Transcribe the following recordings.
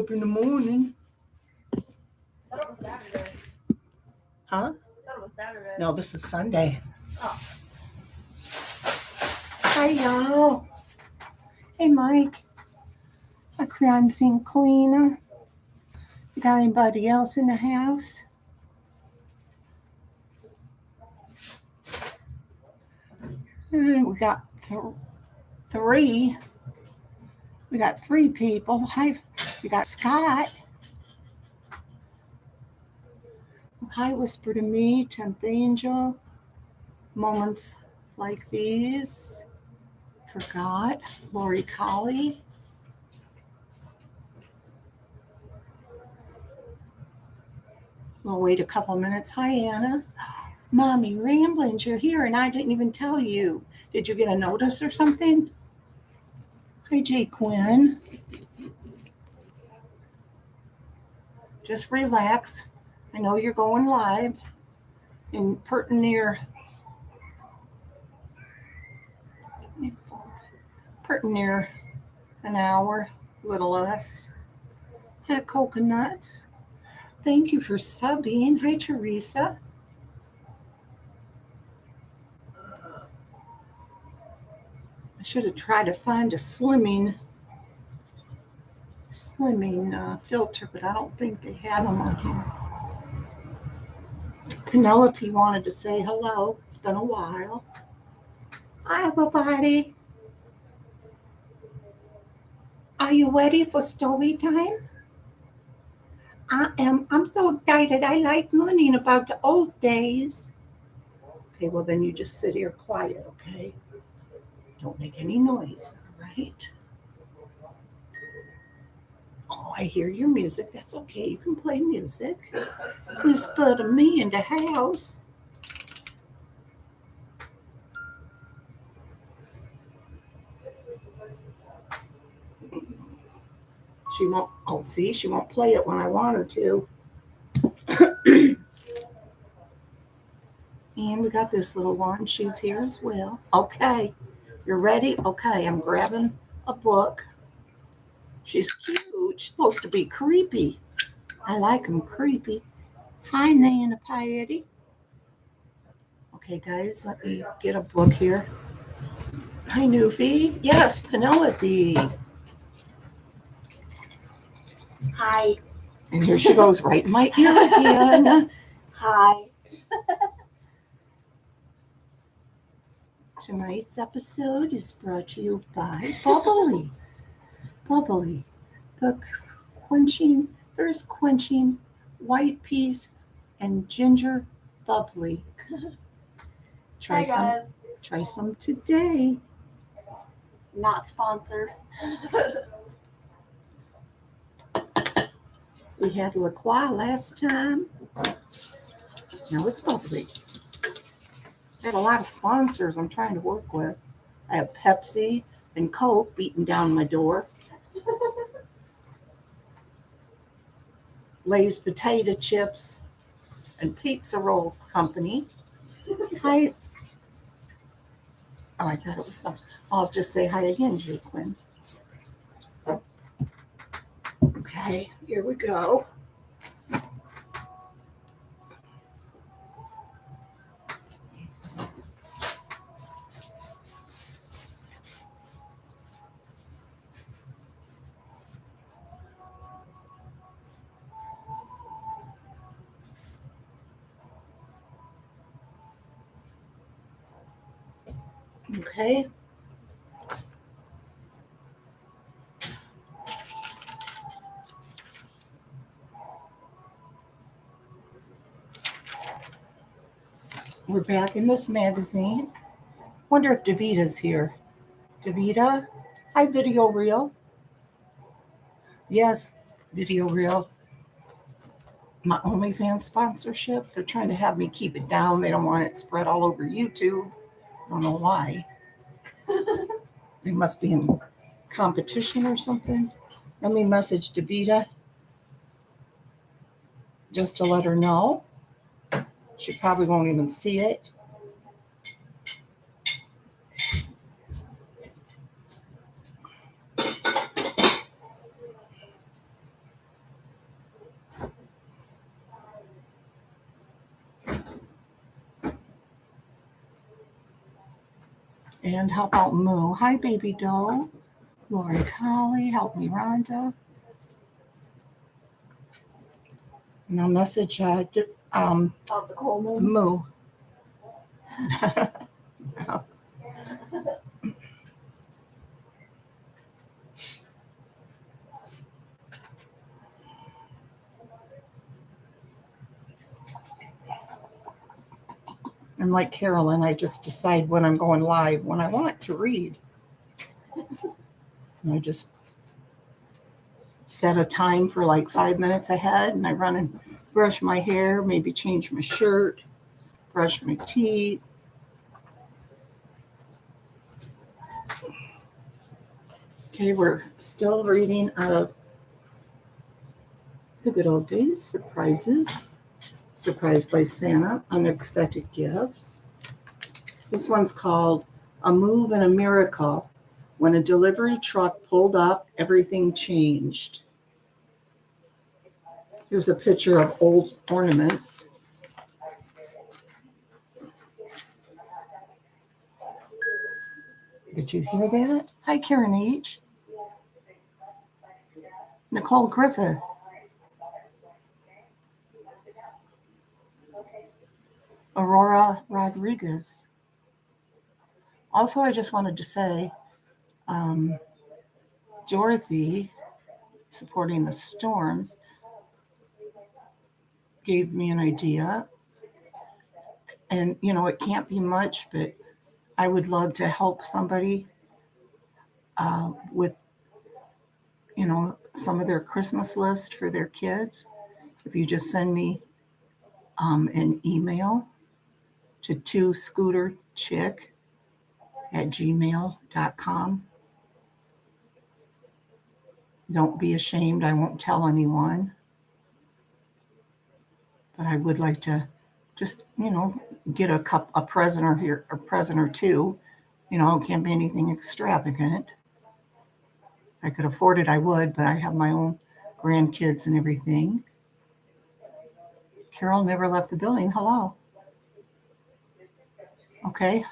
up in the morning. I thought it was Saturday. Huh? I thought it was Saturday. No, this is Sunday. Oh. Hi, y'all. Hey, Mike. A crime scene cleaner. Got anybody else in the house? We got three. We got three people. Hi, we got Scott. Hi, Whisper to Me, 10th Angel. Moments like these. Forgot. Lori Colley. We'll wait a couple minutes. Hi, Anna. Mommy Ramblings, you're here, and I didn't even tell you. Did you get a notice or something? Hi, Jay Quinn. Just relax. I know you're going live in pretty near an hour, little less. Hi, Coconuts. Thank you for subbing. Hi, Teresa. I should have tried to find a slimming filter, but I don't think they have them on here. Penelope wanted to say hello. It's been a while. Hi, everybody. Are you ready for story time? I am. I'm so excited. I like learning about the old days. Okay, well, then you just sit here quiet, okay? Don't make any noise, all right? Oh, I hear your music. That's okay. You can play music. Whisper to Me in the house. She won't, see, she won't play it when I want her to. And we got this little one. She's here as well. Okay, you're ready? Okay, I'm grabbing a book. She's cute. She's supposed to be creepy. I like them creepy. Hi, Nana Piety. Okay, guys, let me get a book here. Hi, Newfie. Yes, Penelope. Hi. And here she goes right in my ear again. Hi. Tonight's episode is brought to you by Bubbly. Bubbly. There's quenching white peas and ginger bubbly. Hi, guys. Try some today. Not sponsored. We had La Croix last time. Now it's bubbly. I had a lot of sponsors I'm trying to work with. I have Pepsi and Coke beating down my door. Lay's Potato Chips and Pizza Roll Company. Hi. Oh, I thought it was some. I'll just say hi again, Jay Quinn. Okay, here we go. Okay. We're back in this magazine. Wonder if Davita's here. Davita? Hi, Video Reel. Yes, Video Reel. My OnlyFans sponsorship. They're trying to have me keep it down. They don't want it spread all over YouTube. I don't know why. They must be in competition or something. Let me message Davita just to let her know. She probably won't even see it. And how about Moo? Hi, baby doe. Lori Collie, help me, Rhonda. And I'll message Of the Coleman. Moo. I'm like Carolyn, I just decide when I'm going live, when I want to read. And I just set a time for like 5 minutes ahead, and I run and brush my hair, maybe change my shirt, brush my teeth. Okay, we're still reading out of The Good Old Days, Surprises, Surprised by Santa, Unexpected Gifts. This one's called A Move and a Miracle. When a delivery truck pulled up, everything changed. Here's a picture of old ornaments. Did you hear that? Hi, Karen H. Nicole Griffith. Aurora Rodriguez. Also, I just wanted to say, Dorothy, supporting the Storms, gave me an idea. And, you know, it can't be much, but I would love to help somebody with, you know, some of their Christmas list for their kids. If you just send me an email to 2scooterchick@gmail.com. Don't be ashamed. I won't tell anyone. But I would like to just, you know, get a present or two. You know, it can't be anything extravagant. If I could afford it, I would, but I have my own grandkids and everything. Carol never left the building. Hello. Okay.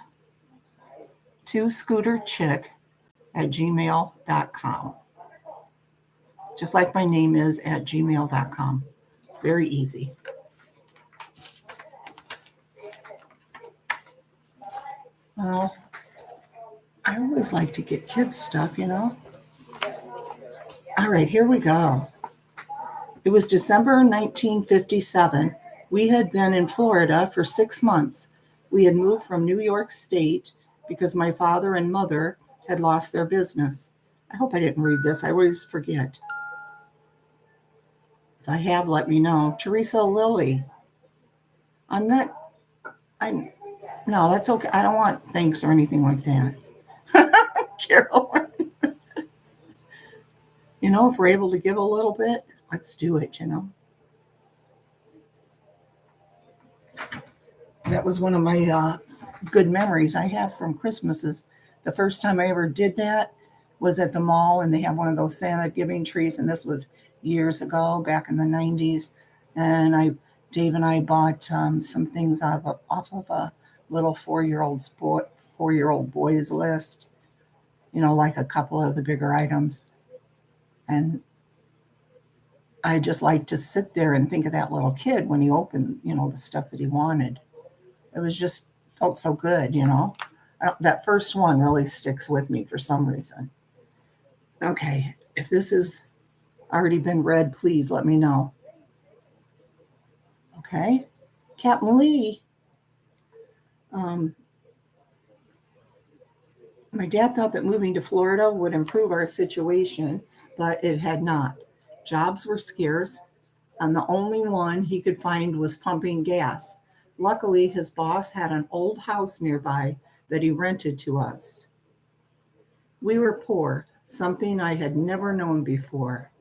2scooterchick@gmail.com. Just like my name is at gmail.com. It's very easy. Well, I always like to get kids stuff, you know. All right, here we go. It was December 1957. We had been in Florida for 6 months. We had moved from New York State because my father and mother had lost their business. I hope I didn't read this. I always forget. If I have, let me know. Teresa Lilly. No, that's okay. I don't want thanks or anything like that. Carol. You know, if we're able to give a little bit, let's do it, you know. That was one of my good memories I have from Christmases. The first time I ever did that was at the mall, and they have one of those Santa giving trees, and this was years ago, back in the 90s. And Dave and I bought some things off of a little four-year-old boys list, you know, like a couple of the bigger items. And I just like to sit there and think of that little kid when he opened, you know, the stuff that he wanted. It was just felt so good, you know. That first one really sticks with me for some reason. Okay, if this has already been read, please let me know. Okay, Captain Lee. My dad thought that moving to Florida would improve our situation, but it had not. Jobs were scarce, and the only one he could find was pumping gas. Luckily, his boss had an old house nearby that he rented to us. We were poor, something I had never known before.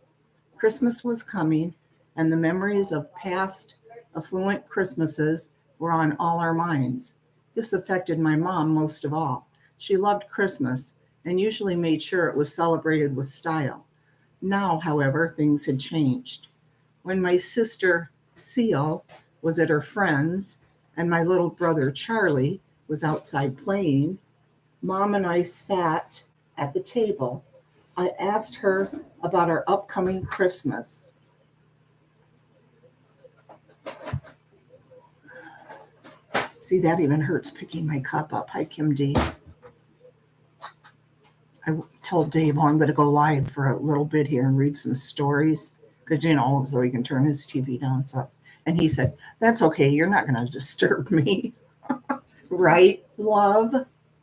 Christmas was coming, and the memories of past affluent Christmases were on all our minds. This affected my mom most of all. She loved Christmas and usually made sure it was celebrated with style. Now, however, things had changed. When my sister, Seal, was at her friend's and my little brother, Charlie, was outside playing, Mom and I sat at the table. I asked her about our upcoming Christmas. See, that even hurts picking my cup up. Hi, Kim D. I told Dave, I'm going to go live for a little bit here and read some stories because, so he can turn his TV down. So, and he said, that's okay. You're not going to disturb me. Right, love?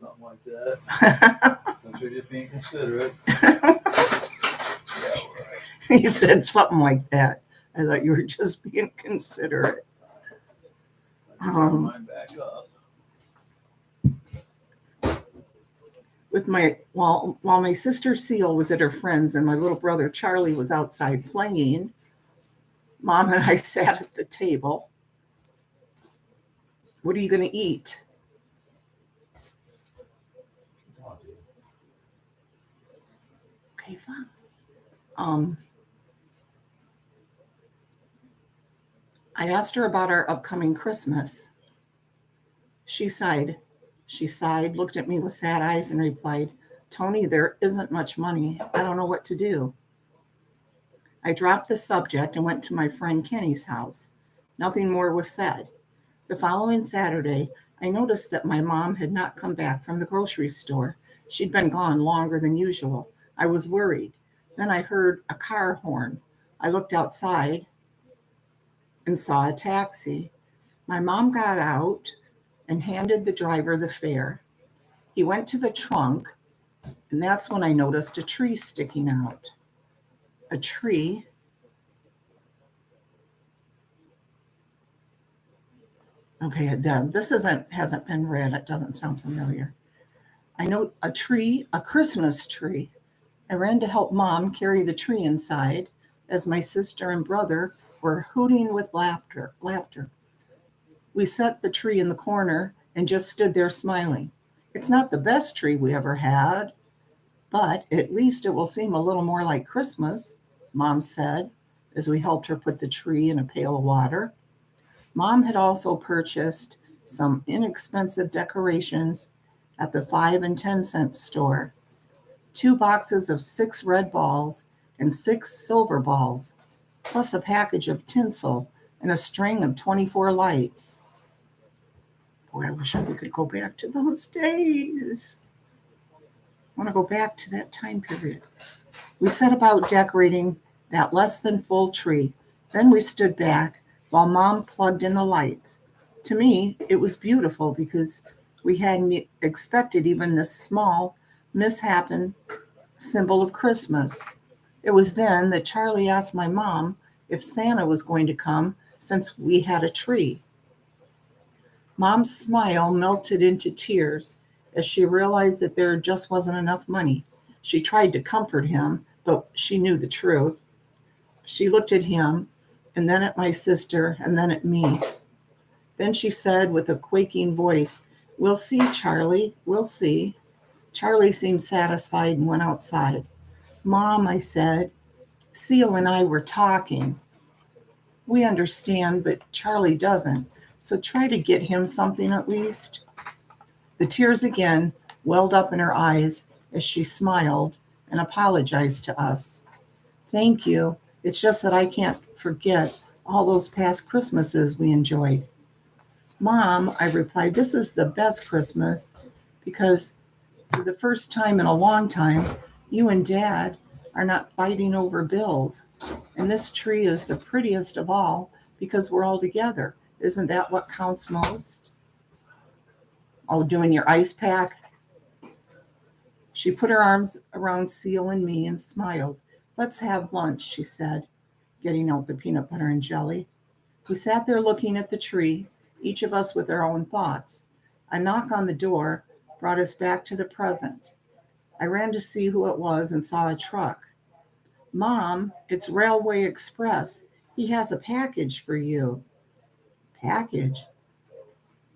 Something like that. Since you're just being considerate. Yeah, right. He said something like that. I thought you were just being considerate. Turn mine back up. While my sister Seal was at her friend's and my little brother Charlie was outside playing, Mom and I sat at the table. What are you going to eat? Okay, fine. I asked her about our upcoming Christmas. She sighed. She sighed, looked at me with sad eyes, and replied, Tony, there isn't much money. I don't know what to do. I dropped the subject and went to my friend Kenny's house. Nothing more was said. The following Saturday, I noticed that my mom had not come back from the grocery store. She'd been gone longer than usual. I was worried. Then I heard a car horn. I looked outside and saw a taxi. My mom got out and handed the driver the fare. He went to the trunk, and that's when I noticed a tree sticking out. A tree. Okay, this hasn't been read. It doesn't sound familiar. I know a tree, a Christmas tree. I ran to help Mom carry the tree inside as my sister and brother were hooting with laughter. We set the tree in the corner and just stood there smiling. It's not the best tree we ever had, but at least it will seem a little more like Christmas, Mom said, as we helped her put the tree in a pail of water. Mom had also purchased some inexpensive decorations at the 5 and 10 cent store. 2 boxes of 6 red balls and 6 silver balls, plus a package of tinsel and a string of 24 lights. Boy, I wish we could go back to those days. I want to go back to that time period. We set about decorating that less than full tree. Then we stood back while Mom plugged in the lights. To me, it was beautiful because we hadn't expected even this small, mishappen symbol of Christmas. It was then that Charlie asked my mom if Santa was going to come since we had a tree. Mom's smile melted into tears as she realized that there just wasn't enough money. She tried to comfort him, but she knew the truth. She looked at him, and then at my sister, and then at me. Then she said with a quaking voice, "We'll see, Charlie, we'll see." Charlie seemed satisfied and went outside. Mom, I said, Seal and I were talking. We understand, but Charlie doesn't. So try to get him something at least. The tears again welled up in her eyes as she smiled and apologized to us. Thank you. It's just that I can't forget all those past Christmases we enjoyed. Mom, I replied, this is the best Christmas because for the first time in a long time, you and Dad are not fighting over bills. And this tree is the prettiest of all because we're all together. Isn't that what counts most? Oh, doing your ice pack? She put her arms around Seal and me and smiled. Let's have lunch, she said, getting out the peanut butter and jelly. We sat there looking at the tree, each of us with our own thoughts. A knock on the door brought us back to the present. I ran to see who it was and saw a truck. Mom, it's Railway Express. He has a package for you. Package?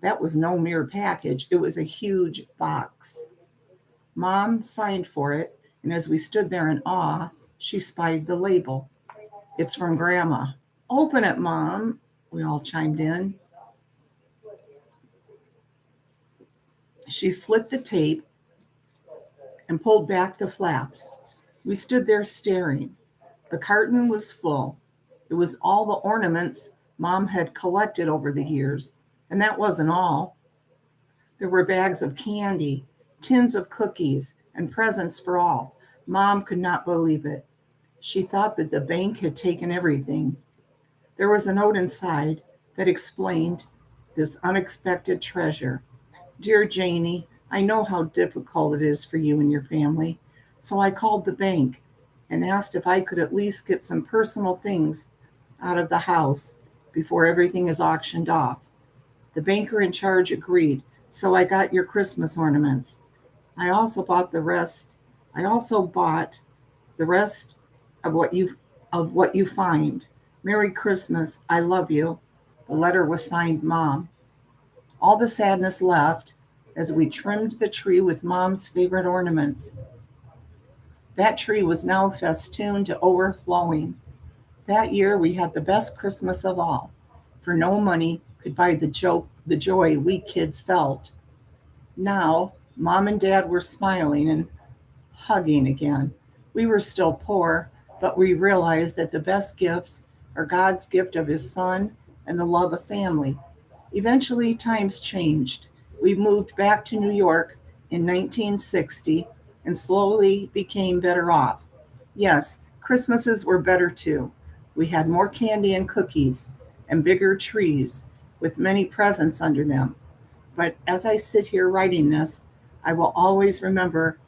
That was no mere package. It was a huge box. Mom signed for it, and as we stood there in awe, she spied the label. It's from Grandma. Open it, Mom, we all chimed in. She slit the tape and pulled back the flaps. We stood there staring. The carton was full. It was all the ornaments Mom had collected over the years, and that wasn't all. There were bags of candy, tins of cookies, and presents for all. Mom could not believe it. She thought that the bank had taken everything. There was a note inside that explained this unexpected treasure. Dear Janie, I know how difficult it is for you and your family, so I called the bank and asked if I could at least get some personal things out of the house before everything is auctioned off. The banker in charge agreed, so I got your Christmas ornaments. I also bought the rest. I also bought the rest of what you find. Merry Christmas. I love you. The letter was signed Mom. All the sadness left as we trimmed the tree with Mom's favorite ornaments. That tree was now festooned to overflowing. That year we had the best Christmas of all, for no money could buy the joy we kids felt. Now, Mom and Dad were smiling and hugging again. We were still poor, but we realized that the best gifts are God's gift of His Son and the love of family. Eventually, times changed. We moved back to New York in 1960 and slowly became better off. Yes, Christmases were better too. We had more candy and cookies and bigger trees with many presents under them. But as I sit here writing this, I will always remember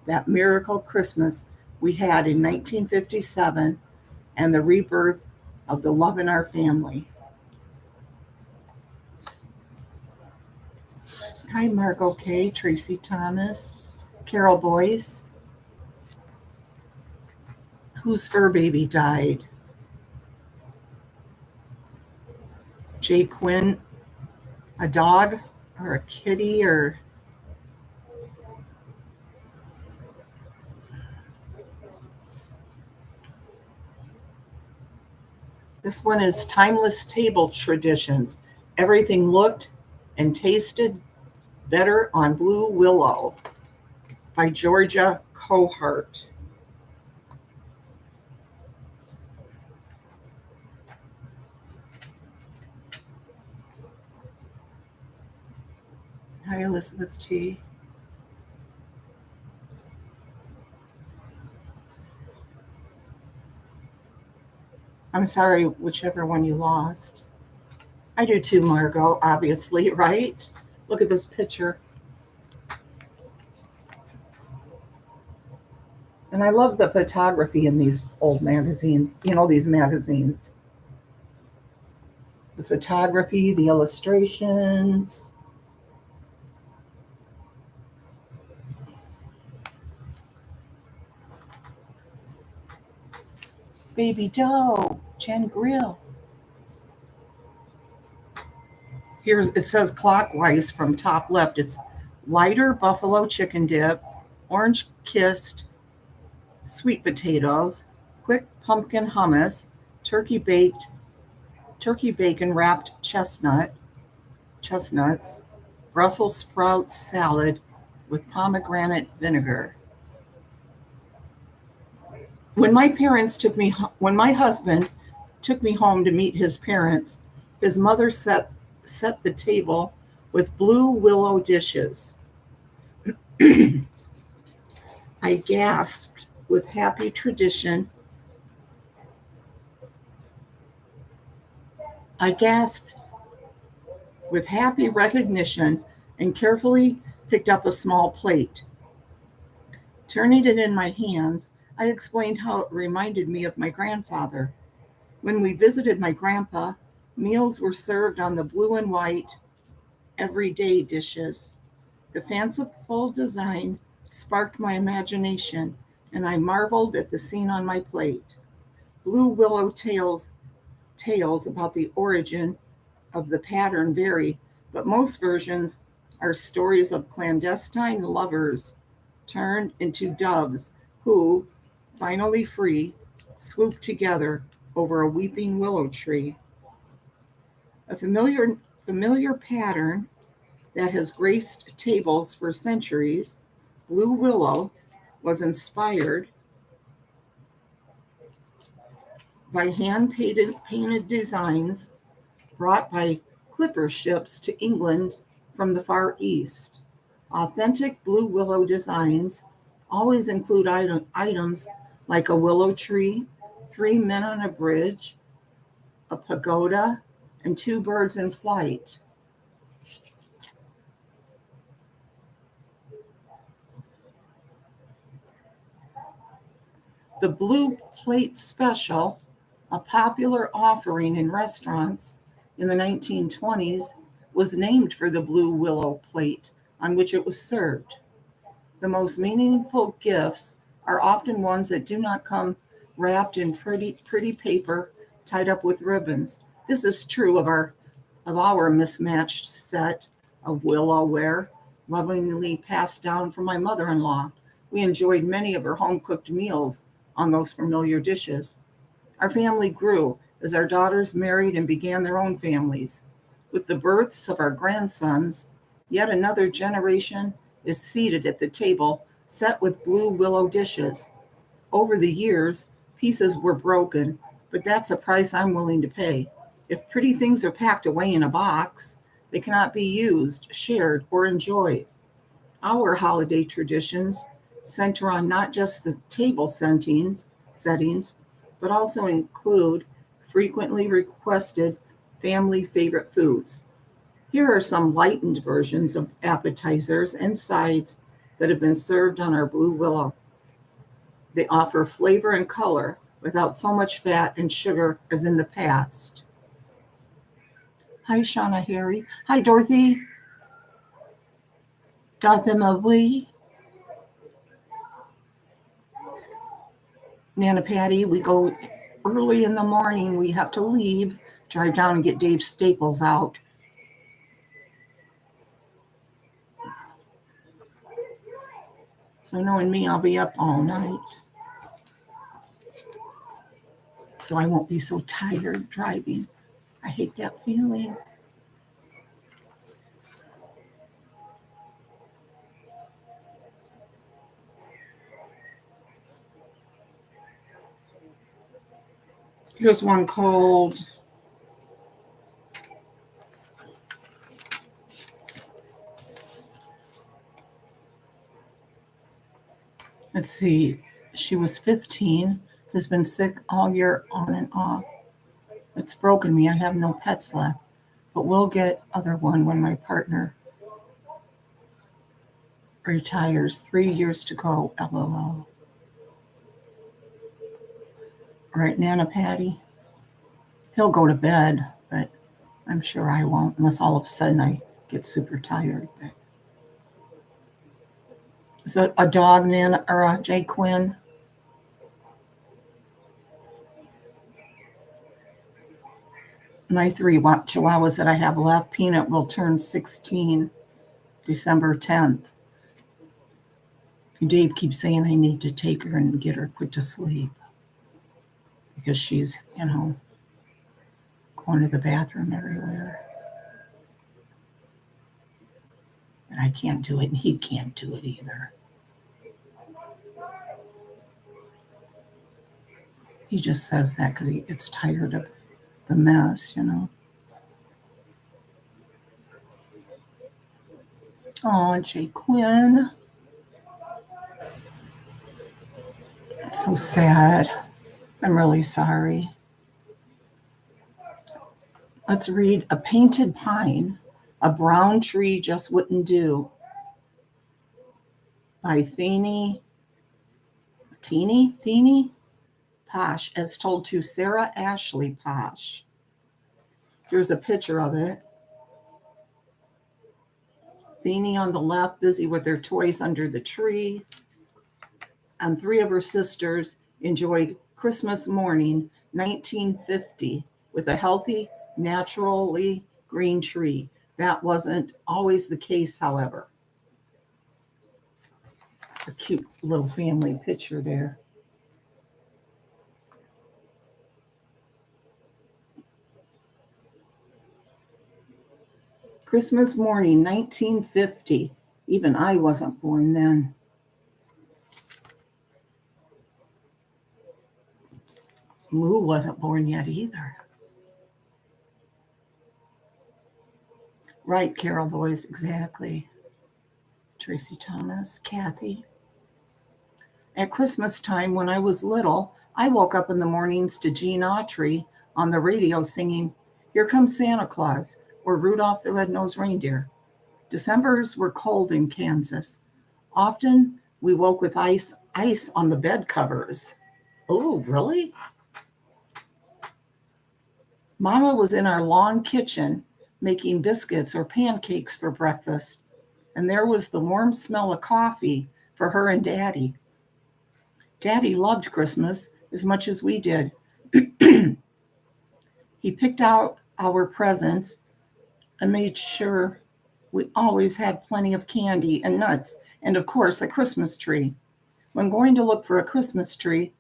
that miracle Christmas we had in 1957 and the rebirth of the love in our family. Hi, Margot K., Tracy Thomas, Carol Boyce. Whose fur baby died? Jay Quinn, a dog or a kitty or... This one is Timeless Table Traditions. Everything looked and tasted better on Blue Willow by Georgia Cohart. Hi, Elizabeth T. I'm sorry, whichever one you lost. I do too, Margot, obviously, right? Look at this picture. And I love the photography in these old magazines, these magazines. The photography, the illustrations. Baby dough, Jen Grill. Here's, it says clockwise from top left. It's lighter buffalo chicken dip, orange kissed sweet potatoes, quick pumpkin hummus, turkey bacon wrapped chestnuts, Brussels sprouts salad with pomegranate vinegar. When my husband took me home to meet his parents, his mother set the table with blue willow dishes. I gasped with happy tradition. I gasped with happy recognition and carefully picked up a small plate. Turning it in my hands, I explained how it reminded me of my grandfather. When we visited my grandpa, meals were served on the blue and white, everyday dishes. The fanciful design sparked my imagination, and I marveled at the scene on my plate. Blue willow tales about the origin of the pattern vary, but most versions are stories of clandestine lovers turned into doves who, finally free, swoop together over a weeping willow tree. A familiar pattern that has graced tables for centuries, blue willow was inspired by hand-painted designs brought by clipper ships to England from the Far East. Authentic blue willow designs always include items like a willow tree, 3 men on a bridge, a pagoda, and 2 birds in flight. The Blue Plate Special, a popular offering in restaurants in the 1920s, was named for the blue willow plate on which it was served. The most meaningful gifts are often ones that do not come wrapped in pretty paper tied up with ribbons. This is true of our mismatched set of willowware, lovingly passed down from my mother-in-law. We enjoyed many of her home-cooked meals on those familiar dishes. Our family grew as our daughters married and began their own families. With the births of our grandsons, yet another generation is seated at the table set with blue willow dishes. Over the years, pieces were broken, but that's a price I'm willing to pay. If pretty things are packed away in a box, they cannot be used, shared, or enjoyed. Our holiday traditions center on not just the table settings, but also include frequently requested family favorite foods. Here are some lightened versions of appetizers and sides that have been served on our blue willow. They offer flavor and color without so much fat and sugar as in the past. Hi, Shauna Harry. Hi, Dorothy. Got them a wee. Nana Patty, we go early in the morning. We have to leave, drive down and get Dave's staples out. So knowing me, I'll be up all night. So I won't be so tired driving. I hate that feeling. Here's one called let's see, she was 15, has been sick all year on and off. It's broken me. I have no pets left, but we'll get other one when my partner retires. 3 years to go, LOL. Right, Nana Patty? He'll go to bed, but I'm sure I won't unless all of a sudden I get super tired. But is it a dog, Nana, or a Jay Quinn? My 3 chihuahuas that I have left, Peanut will turn 16 December 10th. Dave keeps saying I need to take her and get her put to sleep because she's, going to the bathroom everywhere. And I can't do it, and he can't do it either. He just says that because he gets tired of the mess, Oh, Jay Quinn. It's so sad. I'm really sorry. Let's read A Painted Pine, A Brown Tree Just Wouldn't Do by Teeny Posh, as told to Sarah Ashley Posh. Here's a picture of it. Teeny on the left, busy with their toys under the tree. And 3 of her sisters enjoy Christmas morning, 1950, with a healthy, naturally green tree. That wasn't always the case, however. It's a cute little family picture there. Christmas morning, 1950. Even I wasn't born then. Moo wasn't born yet either. Right, Carol Boys, exactly. Tracy Thomas, Kathy. At Christmas time, when I was little, I woke up in the mornings to Gene Autry on the radio singing, "Here Comes Santa Claus," or "Rudolph the Red-Nosed Reindeer." Decembers were cold in Kansas. Often we woke with ice on the bed covers. Oh, really? Mama was in our long kitchen making biscuits or pancakes for breakfast, and there was the warm smell of coffee for her and Daddy. Daddy loved Christmas as much as we did. He picked out our presents and made sure we always had plenty of candy and nuts, and of course, a Christmas tree. When going to look for a Christmas tree,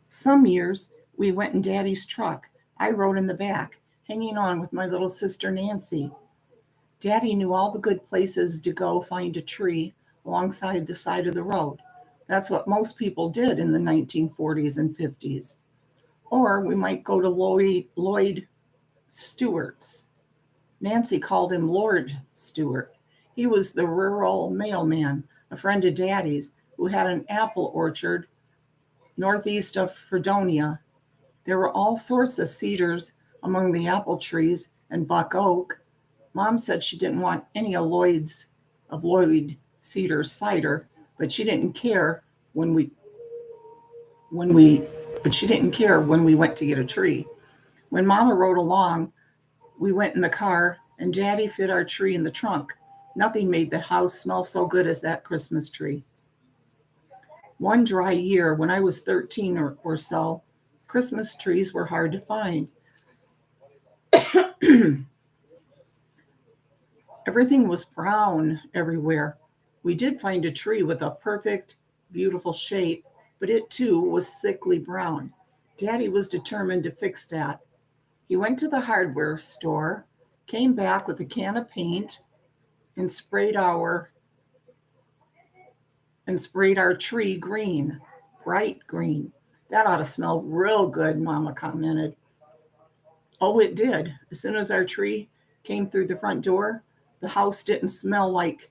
some years we went in Daddy's truck. I rode in the back, hanging on with my little sister Nancy. Daddy knew all the good places to go find a tree alongside the side of the road. That's what most people did in the 1940s and 50s. Or we might go to Lloyd Stewart's. Nancy called him Lord Stewart. He was the rural mailman, a friend of Daddy's, who had an apple orchard northeast of Fredonia. There were all sorts of cedars among the apple trees and buck oak. Mom said she didn't want any of Lloyd Cedar cider, but she didn't care when we went to get a tree. When Mama rode along, we went in the car and Daddy fit our tree in the trunk. Nothing made the house smell so good as that Christmas tree. One dry year, when I was 13 or so, Christmas trees were hard to find. Everything was brown everywhere. We did find a tree with a perfect, beautiful shape, but it too was sickly brown. Daddy was determined to fix that. He went to the hardware store, came back with a can of paint, and sprayed our tree green, bright green. That ought to smell real good, Mama commented. Oh, it did. As soon as our tree came through the front door, the house didn't smell like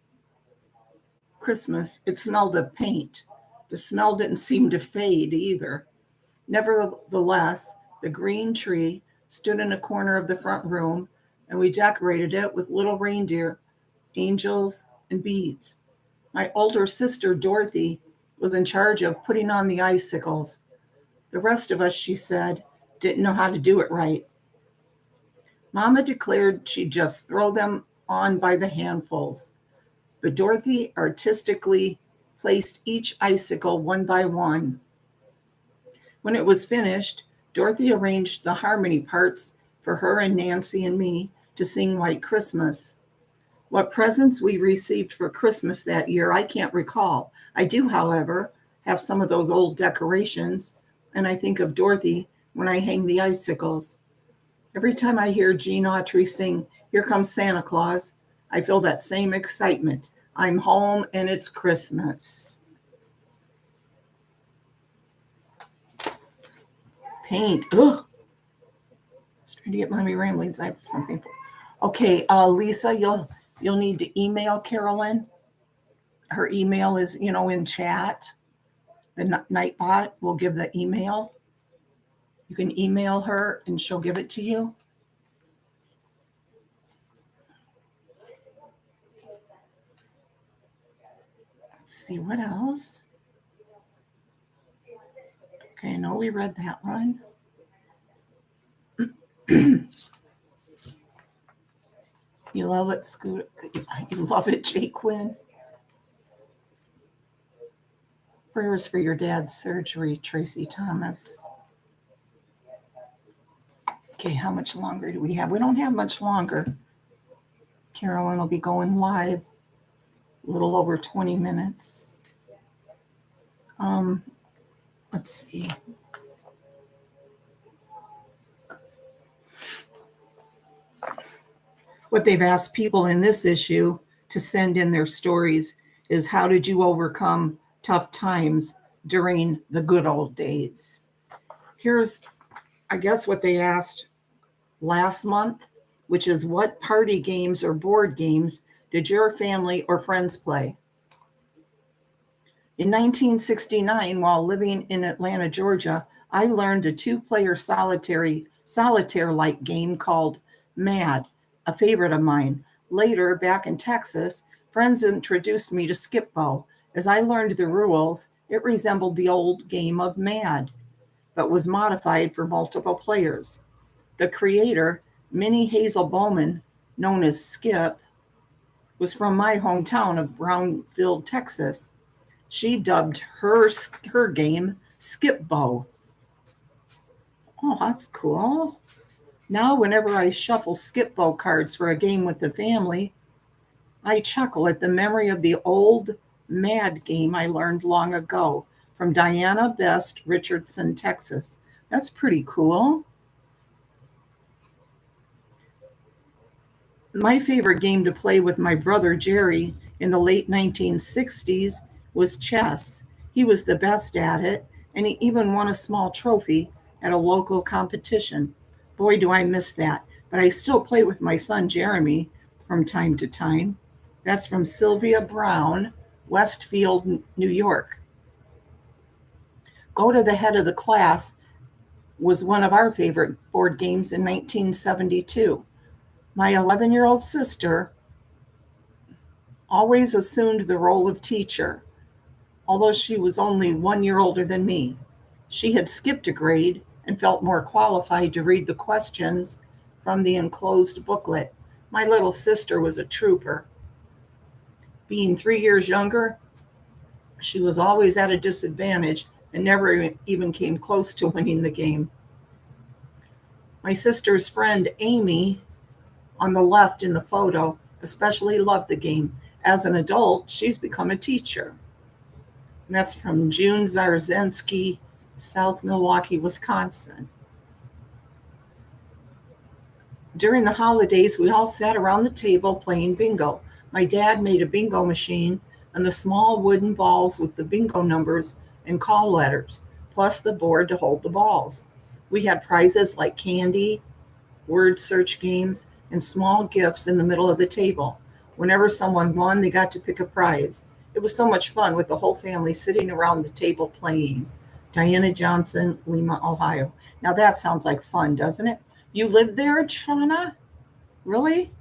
Christmas. It smelled of paint. The smell didn't seem to fade either. Nevertheless, the green tree stood in a corner of the front room, and we decorated it with little reindeer, angels, and beads. My older sister, Dorothy, was in charge of putting on the icicles. The rest of us, she said, didn't know how to do it right. Mama declared she'd just throw them on by the handfuls, but Dorothy artistically placed each icicle one by one. When it was finished, Dorothy arranged the harmony parts for her and Nancy and me to sing White Christmas. What presents we received for Christmas that year, I can't recall. I do, however, have some of those old decorations, and I think of Dorothy when I hang the icicles. Every time I hear Gene Autry sing, "Here Comes Santa Claus," I feel that same excitement. I'm home and it's Christmas. Paint. Ugh. I was trying to get Mommy Ramblings. I have something for. Okay, Lisa, you'll need to email Carolyn. Her email is, in chat. The Nightbot will give the email. You can email her and she'll give it to you. Let's see what else. Okay, I know we read that one. You love it, Scoot. You love it, Jay Quinn. Prayers for your dad's surgery, Tracy Thomas. Okay, how much longer do we have? We don't have much longer. Carolyn will be going live a little over 20 minutes. Let's see. What they've asked people in this issue to send in their stories is, how did you overcome tough times during the good old days? Here's, I guess, what they asked last month, which is what party games or board games did your family or friends play? In 1969, while living in Atlanta, Georgia, I learned a two-player solitaire-like game called Mad, a favorite of mine. Later, back in Texas, friends introduced me to Skip-Bo. As I learned the rules, it resembled the old game of Mad, but was modified for multiple players. The creator, Minnie Hazel Bowman, known as Skip, was from my hometown of Brownfield, Texas. She dubbed her game Skip-Bo. Oh, that's cool. Now, whenever I shuffle Skip-Bo cards for a game with the family, I chuckle at the memory of the old Mad game I learned long ago from Diana Best, Richardson, Texas. That's pretty cool. My favorite game to play with my brother Jerry in the late 1960s was chess. He was the best at it, and he even won a small trophy at a local competition. Boy, do I miss that. But I still play with my son Jeremy from time to time. That's from Sylvia Brown, Westfield, New York. Go to the Head of the Class was one of our favorite board games in 1972. My 11-year-old sister always assumed the role of teacher, although she was only 1 year older than me. She had skipped a grade and felt more qualified to read the questions from the enclosed booklet. My little sister was a trooper. Being 3 years younger, she was always at a disadvantage and never even came close to winning the game. My sister's friend, Amy, on the left in the photo, especially loved the game. As an adult, she's become a teacher. And that's from June Zarzensky, South Milwaukee, Wisconsin. During the holidays, we all sat around the table playing bingo. My dad made a bingo machine and the small wooden balls with the bingo numbers and call letters, plus the board to hold the balls. We had prizes like candy, word search games, and small gifts in the middle of the table. Whenever someone won, they got to pick a prize. It was so much fun with the whole family sitting around the table playing. Diana Johnson, Lima, Ohio. Now that sounds like fun, doesn't it? You live there, Shauna? Really?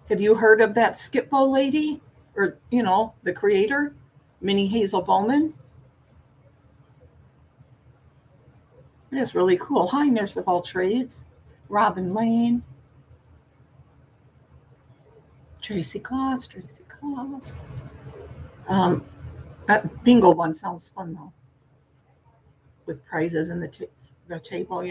Have you heard of that Skip-Bo lady? Or, the creator, Minnie Hazel Bowman? It is really cool. Hi, Nurse of All Trades. Robin Lane. Tracy Claus. That bingo one sounds fun, though. With prizes in the table,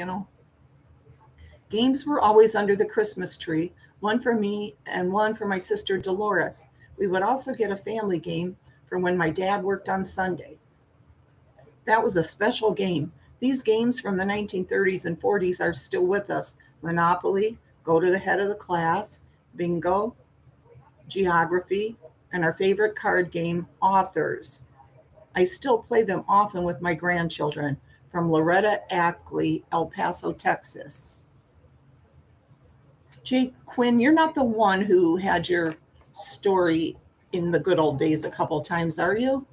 Games were always under the Christmas tree, one for me and one for my sister Dolores. We would also get a family game for when my dad worked on Sunday. That was a special game. These games from the 1930s and 40s are still with us. Monopoly, Go to the Head of the Class, Bingo, Geography, and our favorite card game, Authors. I still play them often with my grandchildren. From Loretta Ackley, El Paso, Texas. Jake Quinn, you're not the one who had your story in the good old days a couple times, are you?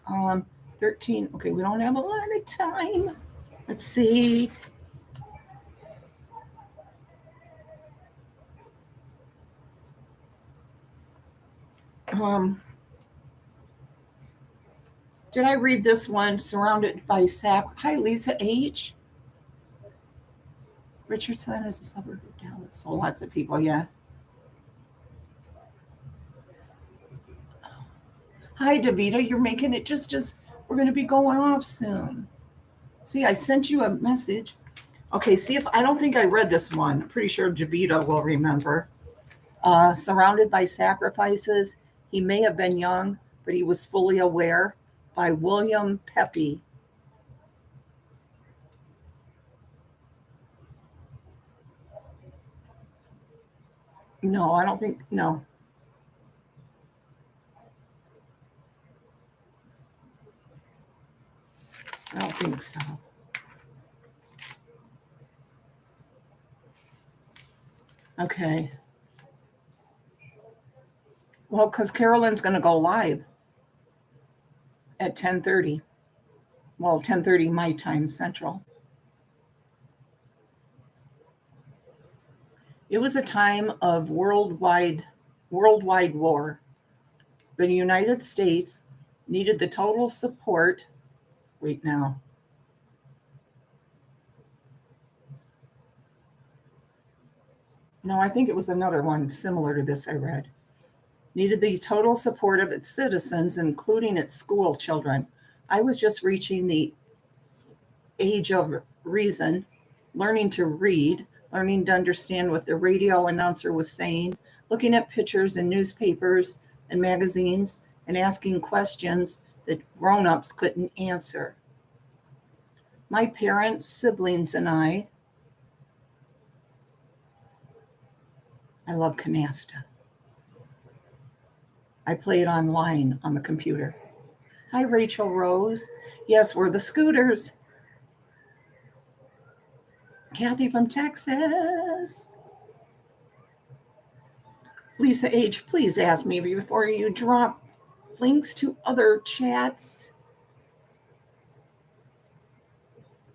Um, 13. Okay, we don't have a lot of time. Let's see. Did I read this one? Surrounded by sack. Hi, Lisa H. Richardson is a suburb of Dallas. So lots of people, yeah. Hi, Davita. You're making it just as we're going to be going off soon. See, I sent you a message. Okay, see if I don't think I read this one. I'm pretty sure Davita will remember. Surrounded by Sacrifices. He may have been young, but he was fully aware, by William Pepe. No, I don't think, no. I don't think so. Okay. Well, because Carolyn's going to go live at 10:30. Well, 10:30 my time, Central. It was a time of worldwide war. The United States needed the total support. Wait now. No, I think it was another one similar to this I read. Needed the total support of its citizens, including its school children. I was just reaching the age of reason, learning to read, learning to understand what the radio announcer was saying, looking at pictures in newspapers and magazines, and asking questions that grown-ups couldn't answer. My parents, siblings, and I love canasta. I play it online on the computer. Hi, Rachel Rose. Yes, we're the Scooters. Kathy from Texas. Lisa H., please ask me before you drop links to other chats,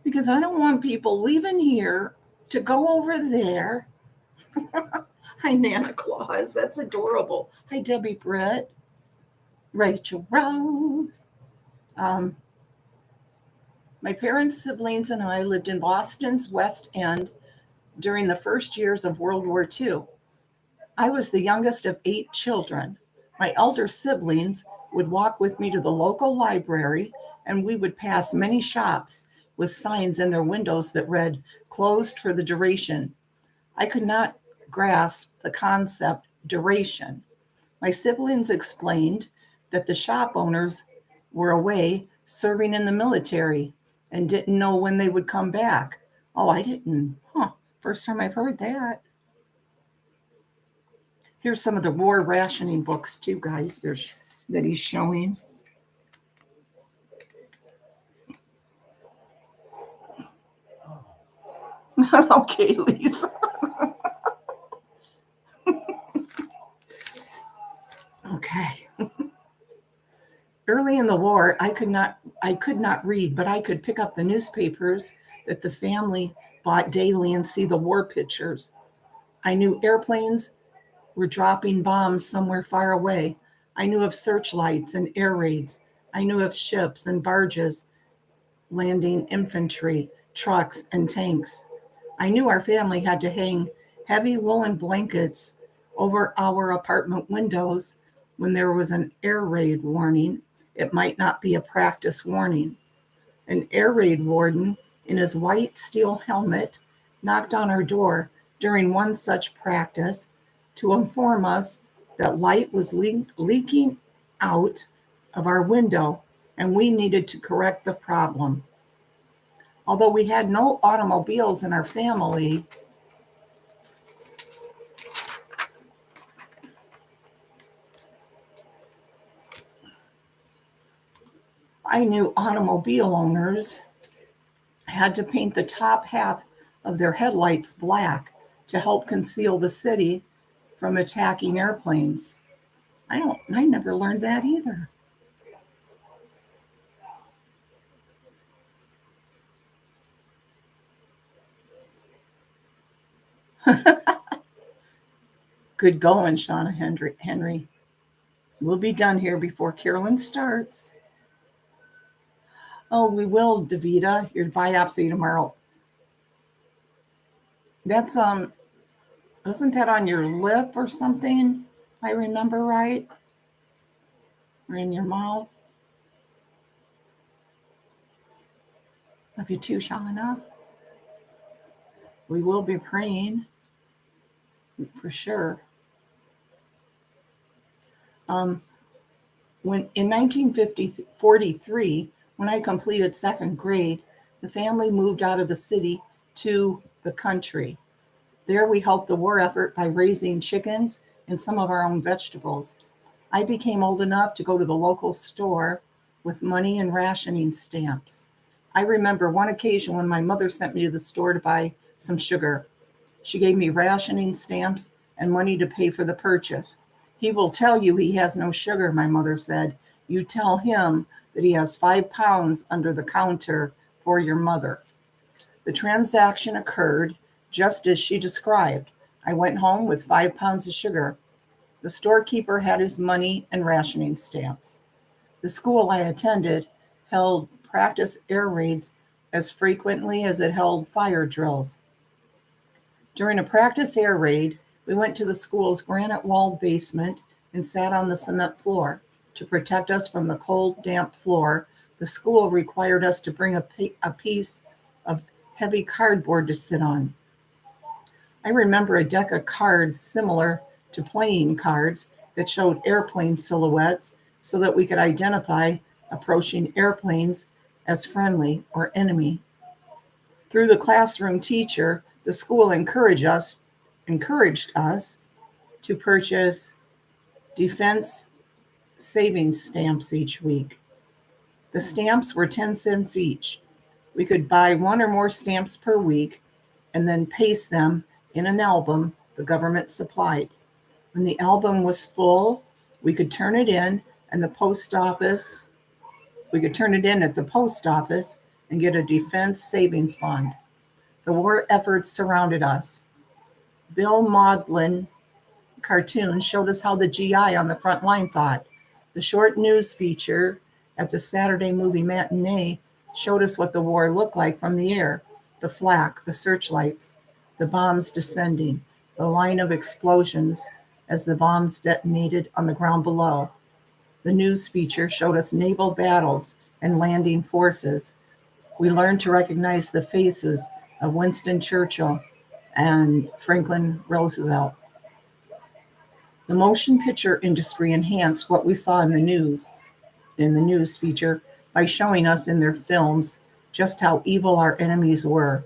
because I don't want people leaving here to go over there. Hi, Nana Claus. That's adorable. Hi, Debbie Britt. Rachel Rose. My parents, siblings, and I lived in Boston's West End during the first years of World War II. I was the youngest of 8 children. My elder siblings would walk with me to the local library, and we would pass many shops with signs in their windows that read, "Closed for the duration." I could not grasp the concept duration. My siblings explained that the shop owners were away serving in the military and didn't know when they would come back. Oh, I didn't. First time I've heard that. Here's some of the war rationing books too, guys, that he's showing. Okay, Lisa. Okay. Early in the war, I could not read, but I could pick up the newspapers that the family bought daily and see the war pictures. I knew airplanes were dropping bombs somewhere far away. I knew of searchlights and air raids. I knew of ships and barges landing infantry, trucks, and tanks. I knew our family had to hang heavy woolen blankets over our apartment windows when there was an air raid warning. It might not be a practice warning. An air raid warden in his white steel helmet knocked on our door during one such practice to inform us that light was leaking out of our window and we needed to correct the problem. Although we had no automobiles in our family, I knew automobile owners had to paint the top half of their headlights black to help conceal the city from attacking airplanes. I never learned that either. Good going, Shauna Henry. We'll be done here before Carolyn starts. Oh, we will, Davita. Your biopsy tomorrow. That's wasn't that on your lip or something? If I remember right. Or in your mouth. Love you too, Shauna. We will be praying for sure. When in 1943, when I completed second grade, the family moved out of the city to the country. There we helped the war effort by raising chickens and some of our own vegetables. I became old enough to go to the local store with money and rationing stamps. I remember one occasion when my mother sent me to the store to buy some sugar. She gave me rationing stamps and money to pay for the purchase. He will tell you he has no sugar, my mother said. You tell him that he has 5 pounds under the counter for your mother. The transaction occurred just as she described. I went home with 5 pounds of sugar. The storekeeper had his money and rationing stamps. The school I attended held practice air raids as frequently as it held fire drills. During a practice air raid, we went to the school's granite-walled basement and sat on the cement floor. To protect us from the cold, damp floor, the school required us to bring a piece of heavy cardboard to sit on. I remember a deck of cards similar to playing cards that showed airplane silhouettes so that we could identify approaching airplanes as friendly or enemy. Through the classroom teacher, the school encouraged us to purchase defense savings stamps each week. The stamps were 10 cents each. We could buy 1 or more stamps per week and then paste them in an album the government supplied. When the album was full, we could turn it in at the post office and get a defense savings bond. The war efforts surrounded us. Bill Maudlin cartoon showed us how the GI on the front line thought. The short news feature at the Saturday movie matinee showed us what the war looked like from the air. The flak, the searchlights, the bombs descending, the line of explosions as the bombs detonated on the ground below. The news feature showed us naval battles and landing forces. We learned to recognize the faces of Winston Churchill and Franklin Roosevelt. The motion picture industry enhanced what we saw in the news feature by showing us in their films just how evil our enemies were.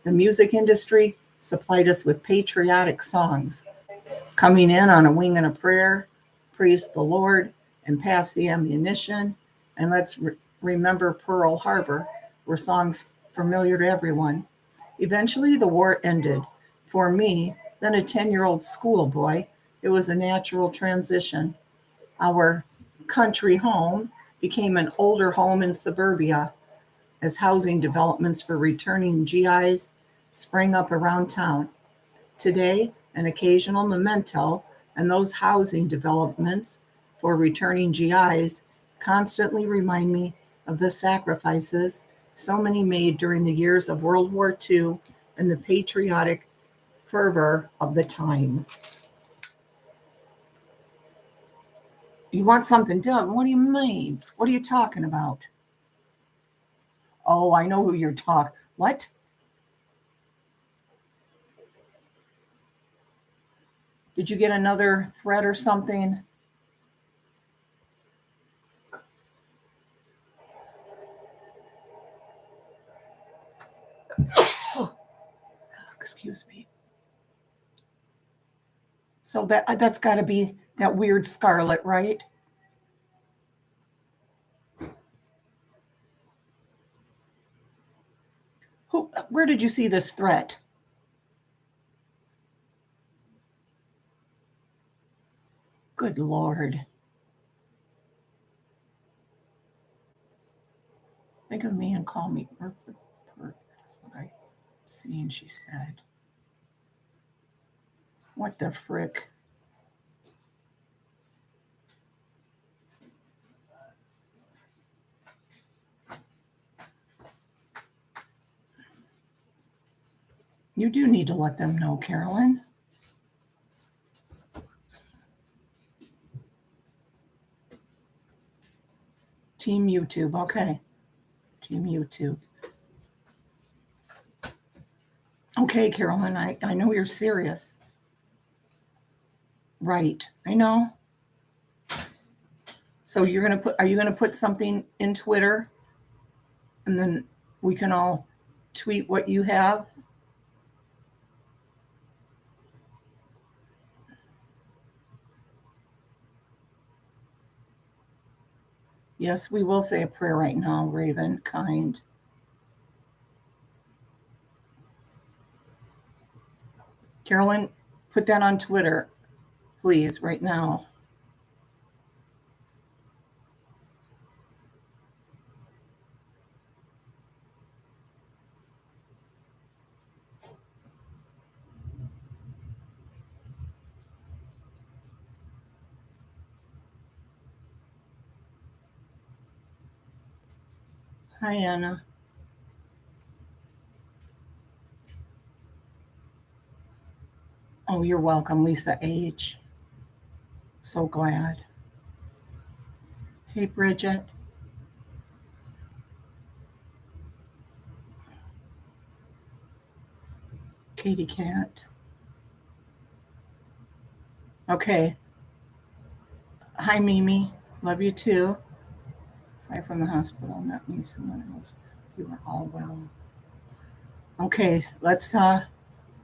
The music industry supplied us with patriotic songs. Coming in on a Wing and a Prayer, Praise the Lord, and Pass the Ammunition, and Let's Remember Pearl Harbor were songs familiar to everyone. Eventually, the war ended. For me, then a 10-year-old schoolboy, it was a natural transition. Our country home became an older home in suburbia as housing developments for returning GIs sprang up around town. Today, an occasional memento and those housing developments for returning GIs constantly remind me of the sacrifices so many made during the years of World War II and the patriotic fervor of the time. You want something done? What do you mean? What are you talking about? Oh, I know who you're talking. What? Did you get another thread or something? Oh, excuse me. So that's got to be that weird scarlet, right? Where did you see this threat? Good Lord. Think of me and call me Perk the Perk. That's what I seen, she said. What the frick? You do need to let them know, Carolyn. Team YouTube, okay. Team YouTube. Okay, Carolyn, I know you're serious. Right, I know. So are you gonna put something in Twitter and then we can all tweet what you have? Yes, we will say a prayer right now, Raven, kind. Carolyn, put that on Twitter, please, right now. Hi, Anna. Oh, you're welcome, Lisa H. So glad. Hey, Bridget. Katie Cat. Okay. Hi, Mimi. Love you too. Hi from the hospital, not me, someone else. You are all well. Okay, let's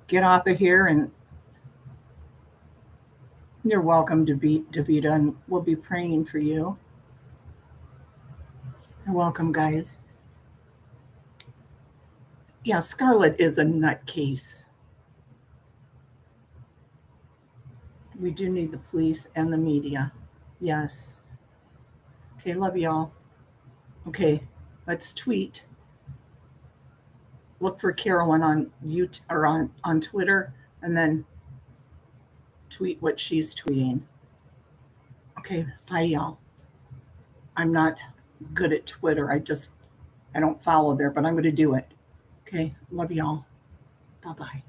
get off of here, and you're welcome, Davita, and we'll be praying for you. You're welcome, guys. Yeah, Scarlett is a nutcase. We do need the police and the media. Yes. Okay, love y'all. Okay, let's tweet. Look for Carolyn on YouTube or on Twitter, and then tweet what she's tweeting. Okay, bye y'all. I'm not good at Twitter. I don't follow there, but I'm going to do it. Okay, love y'all. Bye-bye.